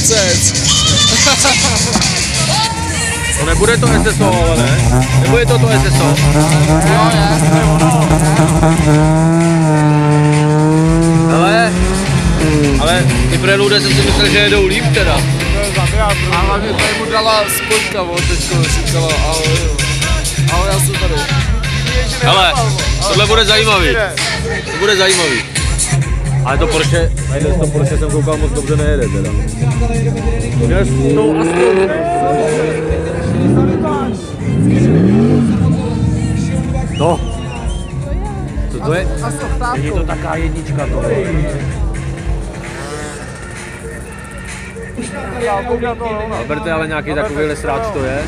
Cec. No nebude to SSO, ale ne? Nebo je to SSO? Jo, je. Ale ty prelude jsem si myslel, že jedou líp teda. A hlavně tady mu dala spojka, teďko říkala, ale já jsem tady. Hele, tohle bude zajímavý. To bude zajímavý. Ale to Porsche, to Porsche jsem koukal, moc dobře nejede teda. Měl s tou Astrou. No. Co to je? Je to taká jednička to. Alberte, ale nějaký takovýhle sráč to je.